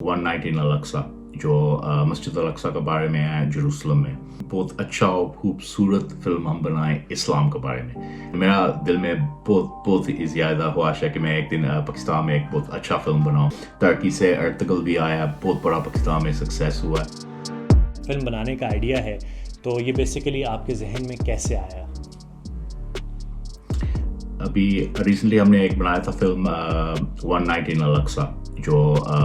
One night ان Al-Aqsa جو مسجد Al-Aqsa کے بارے میں ہے جروسلم میں. بہت اچھا اور خوبصورت فلم ہم بنائیں اسلام کے بارے میں. میرا دل میں بہت ہی زیادہ خواہش ہے کہ میں ایک دن پاکستان میں ایک بہت اچھا فلم بناؤں. ترکی سے ارتگل بھی آیا, بہت بڑا پاکستان میں سکسیس ہوا. فلم بنانے کا آئیڈیا ہے تو یہ بیسیکلی آپ کے ذہن میں کیسے آیا؟ ابھی ریسنٹلی ہم نے ایک بنایا تھا فلم ون نائٹ ان الاقصی جو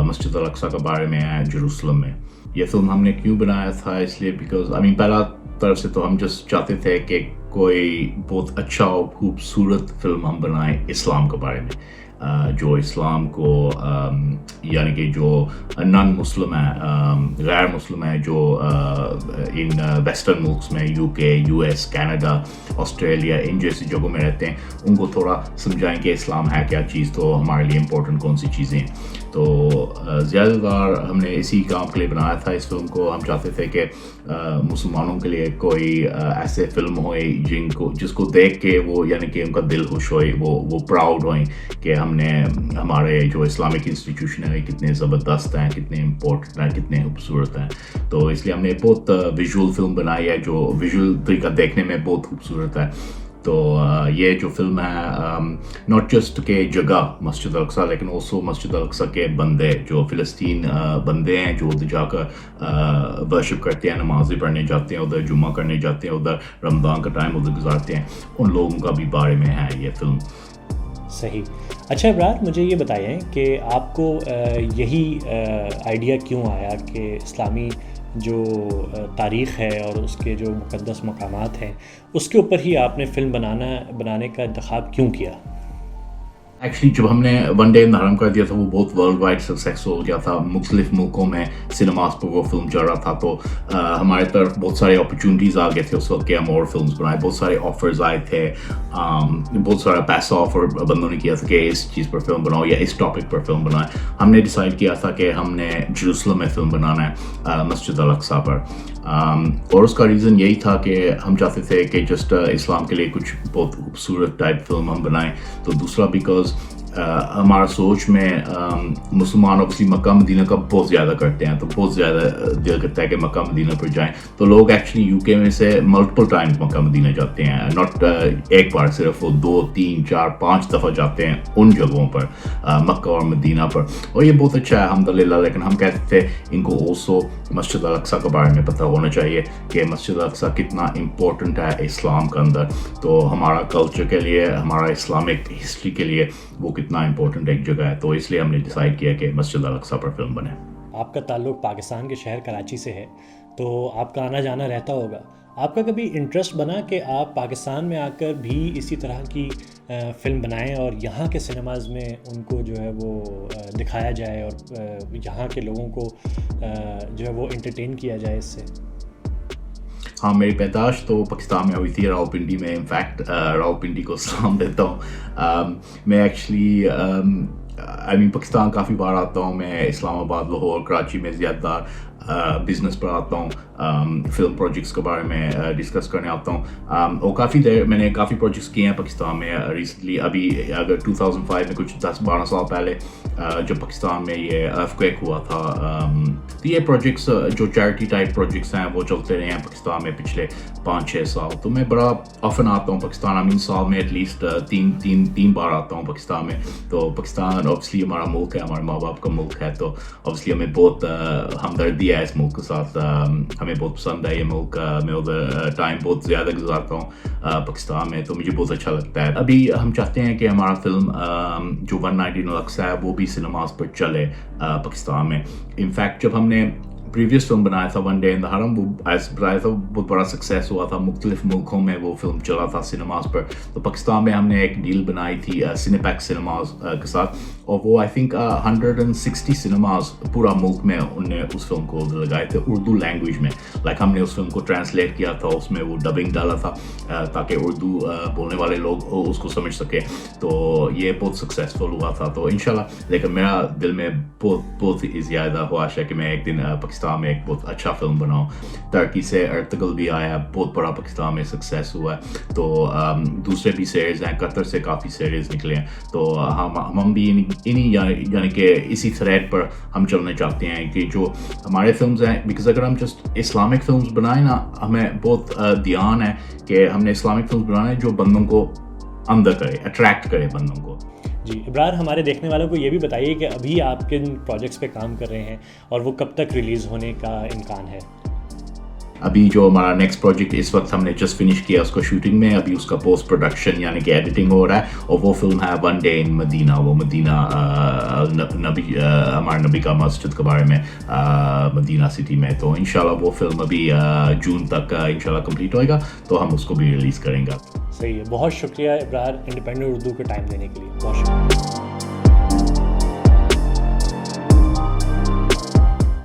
مسجد الاقصی کے بارے میں ہے جروسلم میں. یہ فلم ہم نے کیوں بنایا تھا, اس لیے بیکاز پہلا طرف سے تو ہم جسٹ چاہتے تھے کہ کوئی بہت اچھا اور خوبصورت فلم ہم بنائیں اسلام کے بارے میں, جو اسلام کو یعنی کہ جو نان مسلم ہے, غیر مسلم ہے, جو ان ویسٹرن ملکس میں یو کے, یو ایس, کینیڈا, آسٹریلیا, ان جیسی جگہوں میں رہتے ہیں, ان کو تھوڑا سمجھائیں کہ اسلام ہے کیا چیز, تو ہمارے لیے امپورٹنٹ کون سی چیزیں ہیں. تو زیادہ تر ہم نے اسی کام کے لیے بنایا تھا اس فلم کو. ہم چاہتے تھے کہ مسلمانوں کے لیے کوئی ایسے فلم ہوئے جس کو دیکھ کے وہ یعنی کہ ان کا دل خوش ہوئے, وہ پراؤڈ ہوئیں کہ ہم نے ہمارے جو اسلامک انسٹیٹیوشن ہے کتنے زبردست ہیں, کتنے امپورٹنٹ ہیں, کتنے خوبصورت ہیں. تو اس لیے ہم نے بہت ویژول فلم بنائی ہے جو ویژول طریقہ دیکھنے میں بہت خوبصورت ہے. تو یہ جو فلم ہے ناٹ جسٹ کہ جگہ مسجد الاقصی, لیکن اوسو مسجد الاقصی کے بندے جو فلسطین بندے ہیں جو ادھر جا کر ورشپ کرتے ہیں, نمازیں پڑھنے جاتے ہیں, ادھر جمعہ کرنے جاتے ہیں, ادھر رمضان کا ٹائم ادھر گزارتے ہیں, ان لوگوں کا بھی بارے میں ہے یہ فلم. صحیح. اچھا ابرار, مجھے یہ بتائیں کہ آپ کو یہی آئیڈیا کیوں آیا کہ اسلامی جو تاریخ ہے اور اس کے جو مقدس مقامات ہیں اس کے اوپر ہی آپ نے فلم بنانے کا انتخاب کیوں کیا؟ ایکچولی جب ہم نے ون ڈے ان حرم کر دیا تھا وہ بہت ورلڈ وائڈ سکسیس ہو گیا تھا, مختلف ملکوں میں سنیماز پر وہ فلم چل رہا تھا. تو ہمارے طرف بہت سارے اپرچونیٹیز آ گئے تھے اس وقت کہ ہم اور فلمس بنائے, بہت سارے آفرز آئے تھے, بہت سارا پیسہ آفر بندوں نے کیا تھا کہ اس چیز پر فلم بناؤ یا اس ٹاپک پر فلم بنائیں. ہم نے ڈیسائیڈ کیا تھا کہ ہم نے جروسلم میں فلم بنانا ہے, مسجد الاقصی پر, اور اس کا ریزن یہی تھا کہ ہم چاہتے تھے کہ جسٹ اسلام کے لیے کچھ بہت خوبصورت ٹائپ فلم ہم بنائیں. تو دوسرا بیکاز ہمارا سوچ میں مسلمان اوبیسلی مکہ مدینہ کا بہت زیادہ کرتے ہیں, تو بہت زیادہ دل کرتا ہے کہ مکہ مدینہ پر جائیں. تو لوگ ایکچولی یو کے میں سے ملٹیپل ٹائمز مکہ مدینہ جاتے ہیں, ناٹ ایک بار, صرف وہ 2, 3, 4, 5 دفعہ جاتے ہیں ان جگہوں پر, مکہ اور مدینہ پر, اور یہ بہت اچھا ہے الحمدللہ. لیکن ہم کہتے تھے ان کو اوسو مسجد الاقصی کے بارے میں پتہ ہونا چاہیے کہ مسجد الاقصی کتنا امپورٹنٹ ہے اسلام کے اندر, تو ہمارا کلچر کے لیے, ہمارا اسلامک ہسٹری کے لیے وہ کتنا امپورٹنٹ ایک جگہ ہے. تو اس لیے ہم نے ڈیسائیڈ کیا کہ مسجد الاقصی پر فلم بنے. آپ کا تعلق پاکستان کے شہر کراچی سے ہے تو آپ کا آنا جانا رہتا ہوگا. آپ کا کبھی انٹرسٹ بنا کہ آپ پاکستان میں آ کر بھی اسی طرح کی فلم بنائیں اور یہاں کے سنیماز میں ان کو جو ہے وہ دکھایا جائے اور یہاں کے لوگوں کو جو ہے وہ انٹرٹین کیا جائے اس سے؟ ہاں, میری پیدائش تو پاکستان میں ہوئی تھی, راولپنڈی میں. انفیکٹ راولپنڈی کو سلام دیتا ہوں. میں ایکچولی پاکستان کافی بار آتا ہوں. میں اسلام آباد, لاہور, کراچی میں زیادہ تر بزنس پر آتا ہوں, فلم پروجیکٹس کے بارے میں ڈسکس کرنے آتا ہوں. اور کافی دیر میں نے کافی پروجیکٹس کیے ہیں پاکستان میں ریسنٹلی. ابھی اگر 2005 میں کچھ 10-12 سال پہلے جب پاکستان میں یہ ارتھکویک ہوا تھا, تو یہ پروجیکٹس جو چیریٹی ٹائپ پروجیکٹس ہیں وہ چلتے رہے ہیں پاکستان میں پچھلے 5-6 سال. تو میں بڑا آفن آتا ہوں پاکستان. سال میں ایٹ لیسٹ تین بار آتا ہوں پاکستان میں. تو پاکستان اوبیسلی ہمارا ملک ہے, ہمارے ماں باپ کا ملک ہے, تو اوبیسلی ہمیں بہت ہمدردی ہے اس ملک کے ساتھ. ہمیں بہت پسند ہے یہ ملک. میں ادھر ٹائم بہت زیادہ گزارتا ہوں پاکستان میں, تو مجھے بہت اچھا لگتا ہے. ابھی ہم چاہتے ہیں کہ ہمارا فلم جو ون نائٹ ان الاقصی ہے وہ بھی سنیماز پر چلے پاکستان میں. انفیکٹ جب ہم نے پریویس فلم بنایا تھا ون ڈے ان حرم, وہ بنایا تھا, بہت بڑا سکسیس ہوا تھا, مختلف ملکوں میں وہ فلم چلا تھا سنیماز پر. تو پاکستان میں ہم نے ایک ڈیل بنائی تھی سنیپیک سنیماز کے ساتھ, اور وہ آئی تھنک 160 سنیماز پورا ملک میں ان نے اس فلم کو لگائے تھے اردو لینگویج میں. لائک ہم نے اس فلم کو ٹرانسلیٹ کیا تھا, اس میں وہ ڈبنگ ڈالا تھا تاکہ اردو بولنے والے لوگ اس کو سمجھ سکیں. تو یہ بہت سکسیزفل ہوا تھا. تو انشاءاللہ, لیکن میرا دل میں بہت ہی زیادہ خواہش ہے کہ میں ایک دن پاکستان پاکستان میں ایک بہت اچھا فلم بناؤ. ترکی سے ارتگل بھی آیا, بہت بڑا پاکستان میں سکسیس ہوا ہے. تو دوسرے بھی سیریز ہیں, قطر سے کافی سیریز نکلے ہیں. تو ہم بھی انہیں یعنی کہ اسی تھریڈ پر ہم چلنا چاہتے ہیں کہ جو ہمارے فلمز ہیں, بیکاز اگر ہم جسٹ اسلامک فلمز بنائیں نا, ہمیں بہت دھیان ہے کہ ہم نے اسلامک فلمز بنانے جو بندوں کو اندر کرے, اٹریکٹ کرے بندوں کو. جی ابرار, ہمارے دیکھنے والوں کو یہ بھی بتائیے کہ ابھی آپ کن پروجیکٹس پہ کام کر رہے ہیں اور وہ کب تک ریلیز ہونے کا امکان ہے؟ ابھی جو ہمارا نیکسٹ پروجیکٹ اس وقت ہم نے جسٹ فنش کیا اس کو شوٹنگ میں, ابھی اس کا پوسٹ پروڈکشن یعنی کہ ایڈیٹنگ ہو رہا ہے, اور وہ فلم ہے ون ڈے ان مدینہ. وہ مدینہ نبی, ہمارے نبی کا مسجد کے بارے میں مدینہ سٹی میں. تو انشاءاللہ وہ فلم ابھی جون تک انشاءاللہ کمپلیٹ ہوئے گا, تو ہم اس کو بھی ریلیز کریں گے. صحیح ہے, بہت شکریہ ابرار انڈیپینڈنٹ اردو کو ٹائم دینے کے لیے, بہت شکریہ.